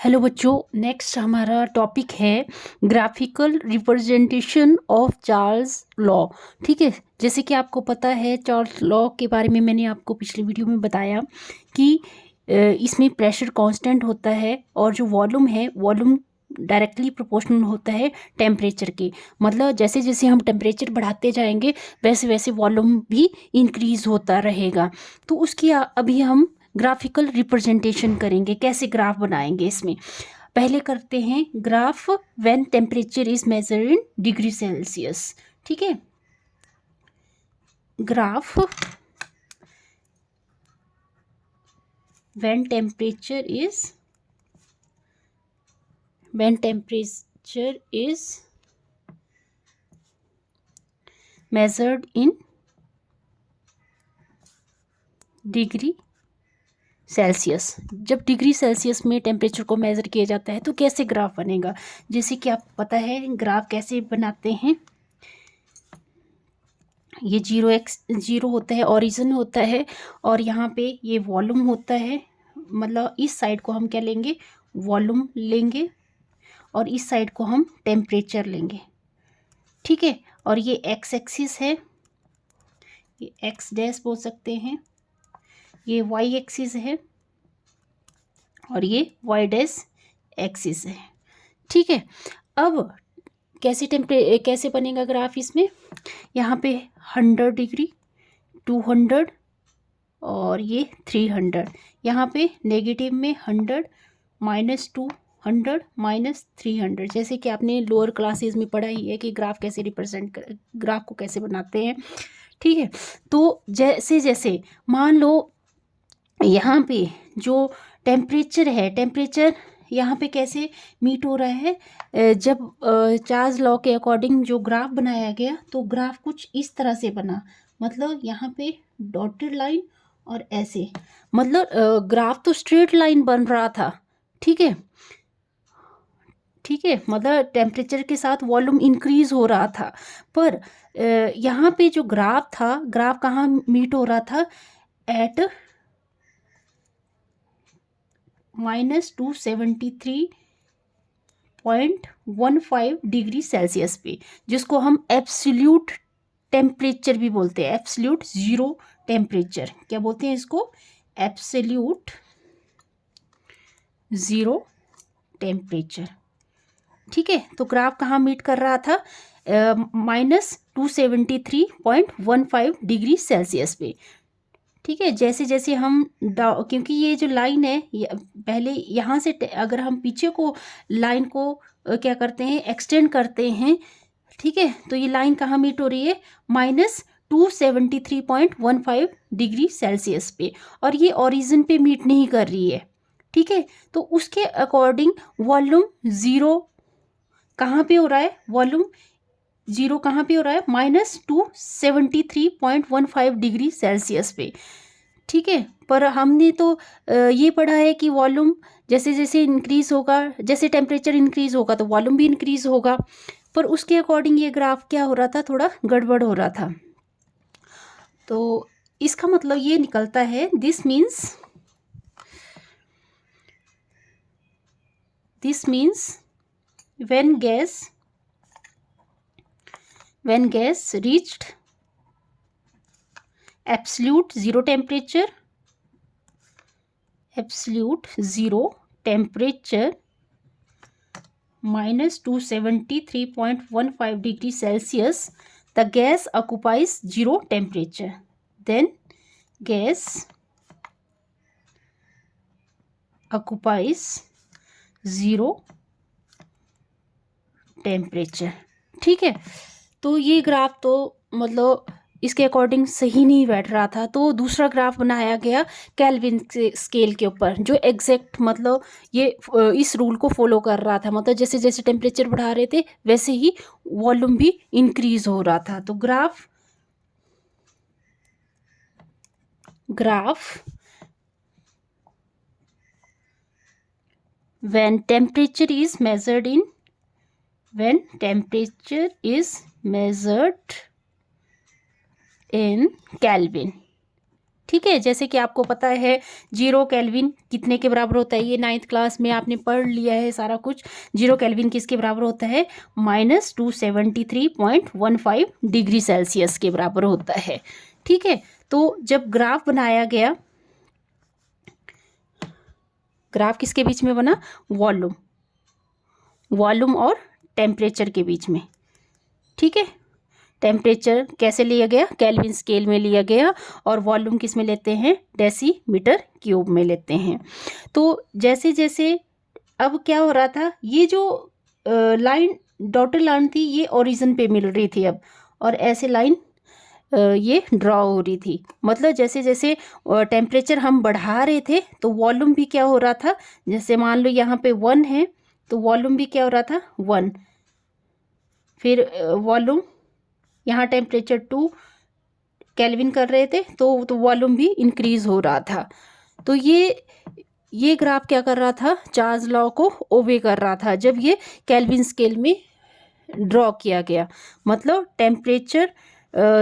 Hello बच्चों, next हमारा topic है graphical representation of Charles law. ठीक है, जैसे कि आपको पता है चार्ल्स लॉ के बारे में मैंने आपको पिछली वीडियो में बताया कि इसमें प्रेशर कांस्टेंट होता है और जो वॉल्यूम है वॉल्यूम डायरेक्टली प्रोपोर्शनल होता है टेम्परेचर के। मतलब जैसे जैसे हम टेम्परेचर बढ़ाते जाएंगे वैसे वैसे वॉल्यूम भी इंक्रीज होता रहेगा। तो उसकी अभी हम ग्राफिकल रिप्रेजेंटेशन करेंगे, कैसे ग्राफ बनाएंगे। इसमें पहले करते हैं graph when temperature is measured in degree Celsius. ठीक है, graph when temperature is measured in degree Celsius. जब डिग्री सेल्सियस में टेम्परेचर को मेज़र किया जाता है तो कैसे ग्राफ बनेगा। जैसे कि आपको पता है ग्राफ कैसे बनाते हैं। ये 0 होता है, ओरिजिन होता है, और यहाँ पे ये वॉल्यूम होता है। मतलब इस साइड को हम क्या लेंगे, वॉल्यूम लेंगे, और इस साइड को हम टेम्परेचर लेंगे। ठीक है, और ये एक्स एक्सिस है, ये एक्स डैश बोल सकते हैं, ये वाई एक्सिस है, और ये वाई डैश एक्सिस है। ठीक है, अब कैसे बनेगा ग्राफ। इसमें यहाँ पे 100 डिग्री, 200 और ये 300। यहाँ पे नेगेटिव में 100, -200, -300। जैसे कि आपने लोअर क्लासेस में पढ़ा ही है कि ग्राफ को कैसे बनाते हैं। ठीक है, तो जैसे जैसे मान लो यहाँ पे जो टेम्परेचर है, टेम्परेचर यहाँ पे कैसे मीट हो रहा है। जब चार्ल्स लॉ के अकॉर्डिंग जो ग्राफ बनाया गया तो ग्राफ कुछ इस तरह से बना। मतलब यहाँ पे डॉटेड लाइन और ऐसे, मतलब ग्राफ तो स्ट्रेट लाइन बन रहा था। ठीक है, ठीक है, मतलब टेम्परेचर के साथ वॉल्यूम इंक्रीज हो रहा था। पर यहाँ पे जो ग्राफ था, ग्राफ कहाँ मीट हो रहा था, एट -273.15 डिग्री सेल्सियस पे, जिसको हम एब्सोल्यूट टेम्परेचर भी बोलते हैं। एब्सोल्यूट जीरो टेम्परेचर क्या बोलते हैं इसको, एब्सोल्यूट जीरो टेम्परेचर। ठीक है, तो ग्राफ कहाँ मीट कर रहा था, -273.15 डिग्री सेल्सियस पे। ठीक है, जैसे जैसे हम क्योंकि ये जो लाइन है पहले यहाँ से अगर हम पीछे को लाइन को क्या करते हैं, एक्सटेंड करते हैं। ठीक है, तो ये लाइन कहाँ मीट हो रही है, -273.15 डिग्री सेल्सियस पे, और ये ओरिजिन पे मीट नहीं कर रही है। ठीक है, तो उसके अकॉर्डिंग वॉल्यूम जीरो कहाँ पे हो रहा है, वॉल्यूम जीरो कहाँ पे हो रहा है, -273.15 डिग्री सेल्सियस पे। ठीक है, पर हमने तो ये पढ़ा है कि वॉल्यूम जैसे जैसे इंक्रीज होगा, जैसे टेम्परेचर इंक्रीज होगा तो वॉल्यूम भी इंक्रीज होगा। पर उसके अकॉर्डिंग ये ग्राफ क्या हो रहा था, थोड़ा गड़बड़ हो रहा था। तो इसका मतलब ये निकलता है, this means when gas reached absolute zero temperature -273.15 degree Celsius, the gas occupies zero temperature. Then gas occupies zero temperature. ठीक है, तो ये ग्राफ तो मतलब इसके अकॉर्डिंग सही नहीं बैठ रहा था, तो दूसरा ग्राफ बनाया गया केल्विन स्केल के ऊपर, जो एग्जैक्ट मतलब ये इस रूल को फॉलो कर रहा था। मतलब जैसे जैसे टेम्परेचर बढ़ा रहे थे वैसे ही वॉल्यूम भी इंक्रीज हो रहा था। तो graph when temperature is measured in Kelvin, ठीक है, जैसे कि आपको पता है 0 केल्विन कितने के बराबर होता है, ये 9th क्लास में आपने पढ़ लिया है सारा कुछ। 0 केल्विन किसके बराबर होता है, -273.15 डिग्री सेल्सियस के बराबर होता है। ठीक है, तो जब ग्राफ बनाया गया, ग्राफ किसके बीच में बना, वॉल्यूम और टेम्परेचर के बीच में। ठीक है, टेम्परेचर कैसे लिया गया, केल्विन स्केल में लिया गया, और वॉल्यूम किस में लेते हैं, डेसीमीटर क्यूब में लेते हैं। तो जैसे जैसे अब क्या हो रहा था, ये जो लाइन डॉटेड लाइन थी ये ओरिजिन पे मिल रही थी अब, और ऐसे लाइन ये ड्रॉ हो रही थी। मतलब जैसे जैसे टेम्परेचर हम बढ़ा रहे थे तो वॉल्यूम भी क्या हो रहा था, जैसे मान लो यहाँ पे 1 है तो वॉल्यूम भी क्या हो रहा था, 1। फिर वॉल्यूम यहाँ टेम्परेचर 2 केल्विन कर रहे थे तो वॉल्यूम भी इंक्रीज हो रहा था। तो ये ग्राफ क्या कर रहा था, चार्ल्स लॉ को ओबे कर रहा था जब ये केल्विन स्केल में ड्रॉ किया गया। मतलब टेम्परेचर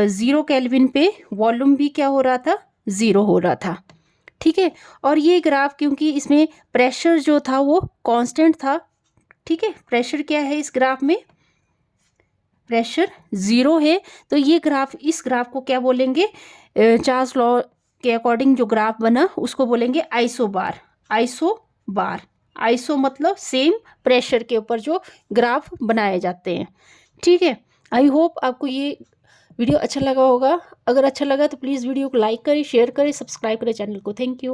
0 केल्विन पे वॉल्यूम भी क्या हो रहा था, 0 हो रहा था। ठीक है, और ये ग्राफ क्योंकि इसमें प्रेशर जो था वो कांस्टेंट था। ठीक है, प्रेशर क्या है इस ग्राफ में, प्रेशर 0 है। तो ये ग्राफ, इस ग्राफ को क्या बोलेंगे, चार्ल्स लॉ के अकॉर्डिंग जो ग्राफ बना उसको बोलेंगे आइसोबार। आइसो मतलब सेम प्रेशर के ऊपर जो ग्राफ बनाए जाते हैं। ठीक है, आई होप आपको ये वीडियो अच्छा लगा होगा। अगर अच्छा लगा तो प्लीज़ वीडियो को लाइक करें, शेयर करें, सब्सक्राइब करें चैनल को। Thank you.